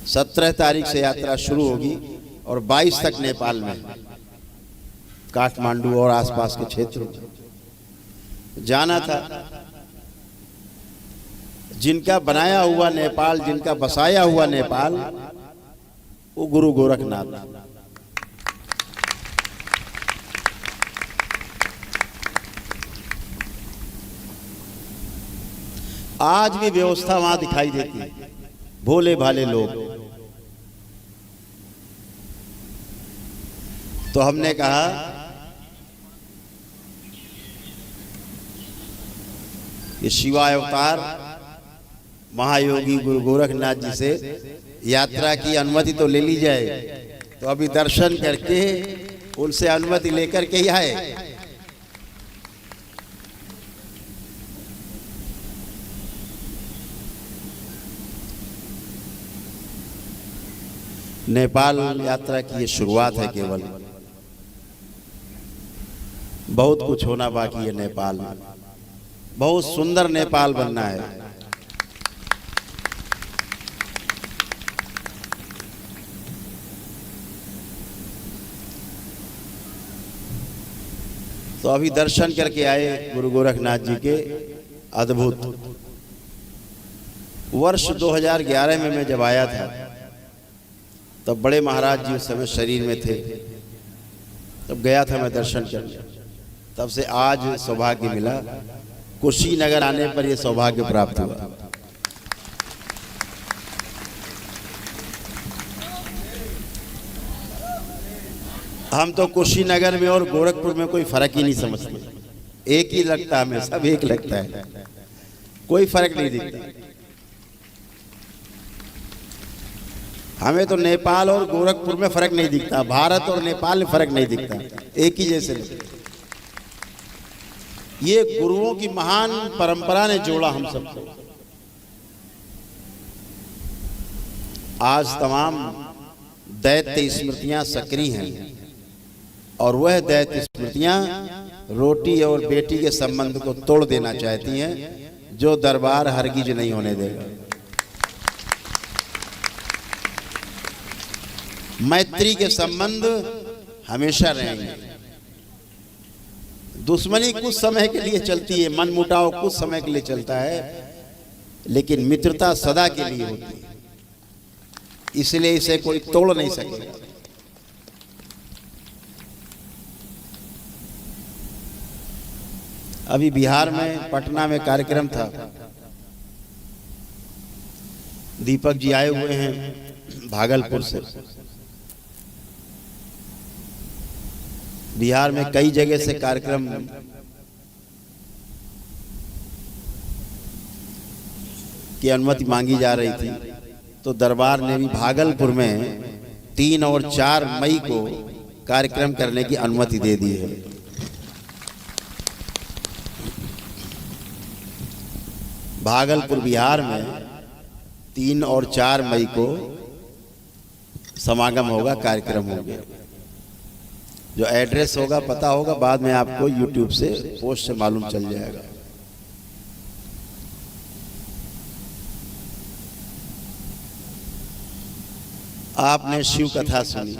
17 तारीख से यात्रा शुरू होगी और 22 तक नेपाल में, काठमांडू और आसपास के क्षेत्रों में जाना था। जिनका बनाया हुआ नेपाल, जिनका बसाया हुआ नेपाल, वो गुरु गोरखनाथ। आज भी व्यवस्था वहां दिखाई देती है, भोले भाले लोग। तो हमने कहा कि शिवाय अवतार महायोगी गुरु गोरखनाथ जी से यात्रा की अनुमति तो ले ली जाए। तो अभी दर्शन करके उनसे अनुमति लेकर के ही आए। नेपाल यात्रा की ये शुरुआत है केवल, बहुत कुछ होना बाकी है नेपाल में। बहुत सुंदर नेपाल बनना है। तो अभी दर्शन करके आए गुरु गोरखनाथ जी के अद्भुत। वर्ष 2011 में मैं जब आया था तब बड़े महाराज जी उस समय शरीर में थे, तब गया था मैं दर्शन करने। तब से आज सौभाग्य मिला, कुशीनगर आने पर यह सौभाग्य प्राप्त हुआ। हम तो कुशीनगर में और गोरखपुर में कोई फर्क ही नहीं समझते, एक ही लगता है, हमें सब एक लगता है, कोई फर्क नहीं दिखता। हमें तो नेपाल और गोरखपुर में फर्क नहीं दिखता, भारत और नेपाल में फर्क नहीं दिखता, एक ही जैसे लगते। ये गुरुओं की महान परंपरा ने जोड़ा हम सबको। आज तमाम दैत्य स्मृतियां सक्रिय हैं और वह दैत्य स्मृतियां रोटी और बेटी के संबंध को तोड़ देना चाहती हैं, जो दरबार हरगिज नहीं होने देगा। मैत्री के संबंध हमेशा रहेंगे। दुश्मनी कुछ समय के लिए चलती है, मनमुटाव कुछ समय के लिए चलता है, लेकिन मित्रता सदा के लिए होती है। इसलिए इसे कोई तोड़ नहीं सकेगा। अभी बिहार में पटना में कार्यक्रम था, दीपक जी आए हुए हैं भागलपुर से। बिहार में कई जगह से कार्यक्रम की अनुमति मांगी जा रही थी, तो दरबार ने भी भागलपुर में 3 और 4 मई को कार्यक्रम करने की अनुमति दे दी है। भागलपुर बिहार में 3 और 4 मई को समागम होगा, कार्यक्रम होगा। जो एड्रेस होगा पता होगा, बाद में आपको YouTube से पोस्ट से मालूम चल जाएगा। आपने शिव कथा सुनी,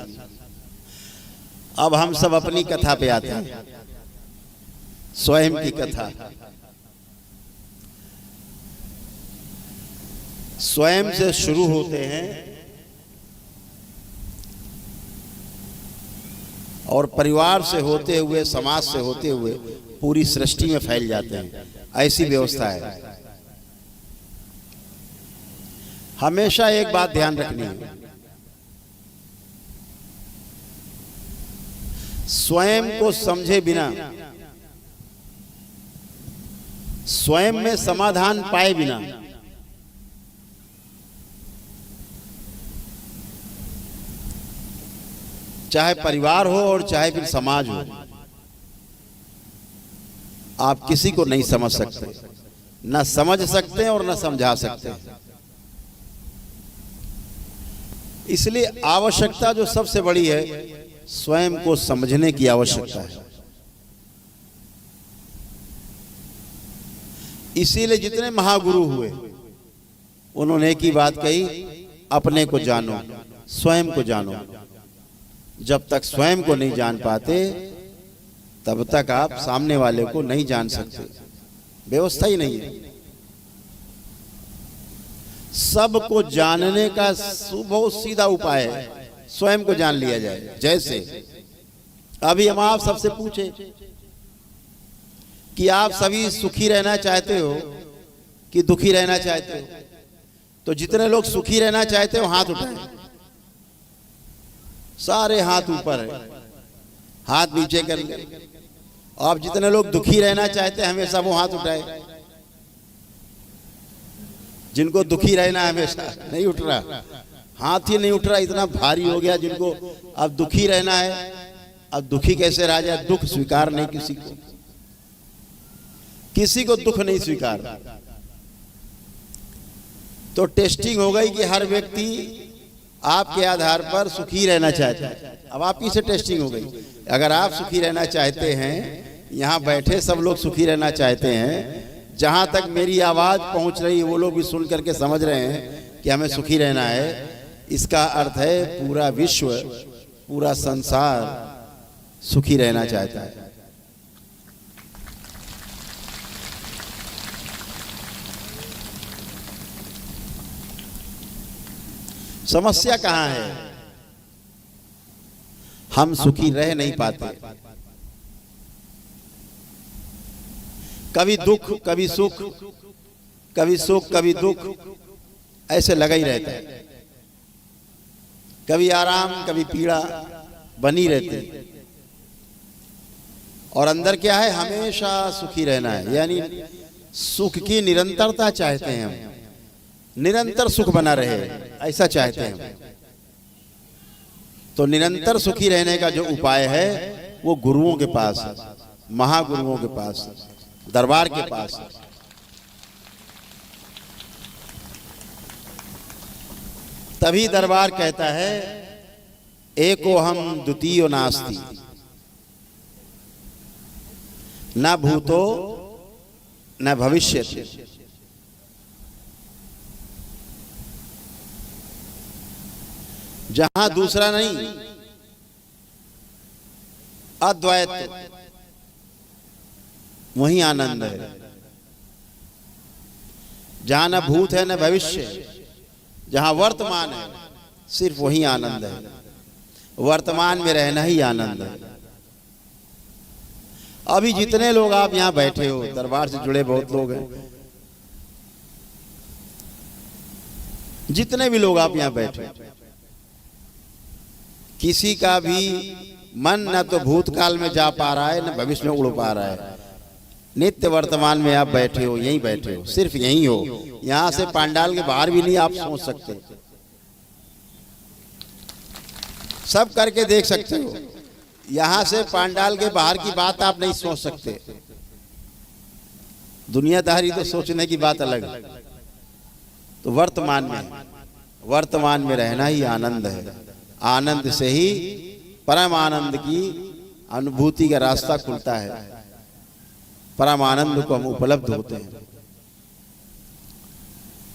अब हम सब अपनी कथा पे आते हैं, स्वयं की कथा। स्वयं से शुरू होते हैं और परिवार से होते हुए, समाज से होते हुए पूरी सृष्टि में फैल जाते हैं। ऐसी व्यवस्था है। हमेशा एक बात ध्यान रखनी है, स्वयं को समझे बिना, स्वयं में समाधान पाए बिना चाहे परिवार हो और चाहे फिर समाज हो, आप किसी को नहीं समझ सकते, न समझ सकते और न समझा सकते। इसलिए आवश्यकता जो सबसे बड़ी है, स्वयं को समझने की आवश्यकता है। इसीलिए जितने महागुरु हुए उन्होंने एक ही बात कही अपने को जानो, स्वयं को जानो। जब तक स्वयं को नहीं जान पाते तब तक आप सामने वाले को नहीं जान सकते। व्यवस्था ही नहीं है। सबको जानने का बहुत सीधा उपाय है, स्वयं को जान लिया जाए। जैसे अभी हम आप सबसे पूछे कि आप सभी सुखी रहना चाहते हो कि दुखी रहना चाहते हो, तो जितने लोग सुखी रहना चाहते हो हाथ उठाएं। सारे हाथ ऊपर है, हाथ नीचे करेंगे। आप जितने लोग दुखी रहना चाहते हैं हमेशा वो हाथ उठाए। जिनको दुखी रहना है हमेशा, नहीं उठ रहा, हाथ ही नहीं उठ रहा, इतना भारी हो गया। जिनको अब दुखी रहना है, अब दुखी कैसे रहा जाए? दुख स्वीकार नहीं किसी को दुख नहीं स्वीकार। तो टेस्टिंग हो गई कि हर व्यक्ति आपके आधार पर सुखी रहना चाहता है। अब आपकी से टेस्टिंग हो गई। अगर आप सुखी रहना चाहते हैं, यहाँ बैठे सब लोग सुखी रहना चाहते हैं, जहां तक मेरी आवाज पहुंच रही है वो लोग भी सुन करके समझ रहे हैं कि हमें सुखी रहना है, इसका अर्थ है पूरा विश्व, पूरा संसार सुखी रहना चाहता है। समस्या कहां है? हम सुखी रह नहीं पाते। कभी दुख कभी सुख, कभी सुख कभी दुख, ऐसे लगा ही रहता है। कभी आराम कभी पीड़ा बनी रहती है। और अंदर क्या है? हमेशा सुखी रहना है, यानी सुख की निरंतरता चाहते हैं हम, निरंतर सुख बना रहे ऐसा चाहते हैं। तो निरंतर सुखी रहने का जो उपाय है वो गुरुओं के पास है, महागुरुओं के पास, दरबार के पास। तभी दरबार कहता है एको हम द्वितीयो नास्ति, न भूतो न भविष्यति। जहां दूसरा नहीं, अद्वैत, वहीं आनंद है। जहां न भूत है न भविष्य, जहां वर्तमान है सिर्फ वही आनंद है। वर्तमान में रहना ही आनंद है। अभी जितने लोग आप यहां बैठे हो, दरबार से जुड़े बहुत लोग हैं, जितने भी लोग आप यहां बैठे, किसी का भी मन न तो भूतकाल में जा पा रहा है न भविष्य में उड़ पा रहा है। नित्य वर्तमान में आप बैठे हो, यहीं बैठे हो, सिर्फ यहीं हो। यहां से पांडाल के बाहर भी नहीं आप सोच सकते, सब करके देख सकते हो। यहां से पांडाल के बाहर की बात आप नहीं सोच सकते। दुनियादारी तो सोचने की बात अलग है। तो वर्तमान में रहना ही आनंद है। आनंद से ही परम आनंद की अनुभूति का रास्ता खुलता है। परम आनंद को हम उपलब्ध होते हैं।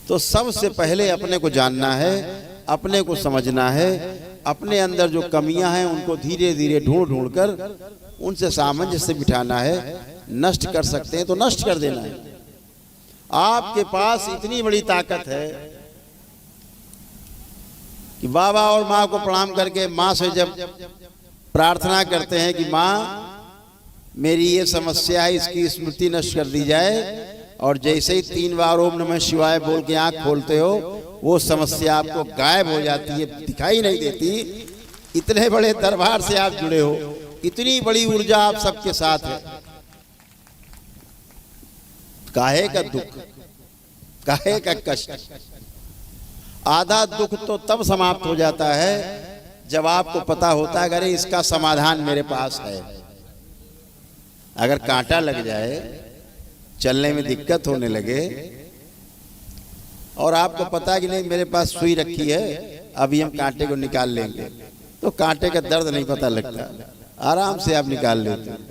तो सबसे पहले अपने को जानना है, अपने को समझना है। अपने अंदर जो कमियां हैं उनको धीरे धीरे ढूंढ कर उनसे सामंजस्य बिठाना है। नष्ट कर सकते हैं तो नष्ट कर देना है। आपके पास इतनी बड़ी ताकत है कि बाबा और माँ को प्रणाम करके माँ से जब प्रार्थना करते हैं कि माँ मेरी ये समस्या है, इसकी स्मृति नष्ट कर दी जाए, और जैसे ही 3 बार ओम नमः शिवाय बोल के आंख खोलते हो वो समस्या आपको गायब हो जाती है, दिखाई नहीं देती। इतने बड़े दरबार से आप जुड़े हो, इतनी बड़ी ऊर्जा आप सबके साथ है। काहे का दुख, काहे का कष्ट? आधा दुख तो तब समाप्त हो जाता है जब आपको पता होता है अगर इसका समाधान मेरे पास है। अगर कांटा लग जाए, चलने में दिक्कत होने लगे, और आपको पता है कि नहीं मेरे पास सुई रखी है, अभी हम कांटे को निकाल लेंगे, तो कांटे का दर्द नहीं पता लगता, आराम से आप निकाल लेते हैं।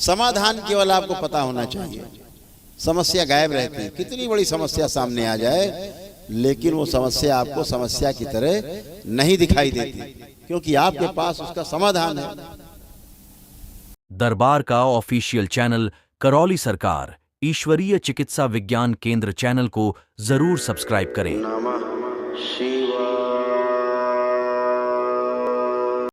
समाधान केवल आपको पता होना चाहिए। समस्या गायब रहती है। कितनी बड़ी समस्या सामने आ जाए, लेकिन वो समस्या आपको समस्या की तरह नहीं दिखाई देती, क्योंकि आपके पास उसका समाधान है। दरबार का ऑफिशियल चैनल करौली सरकार ईश्वरीय चिकित्सा विज्ञान केंद्र चैनल को जरूर सब्सक्राइब करें। नमः शिवाय।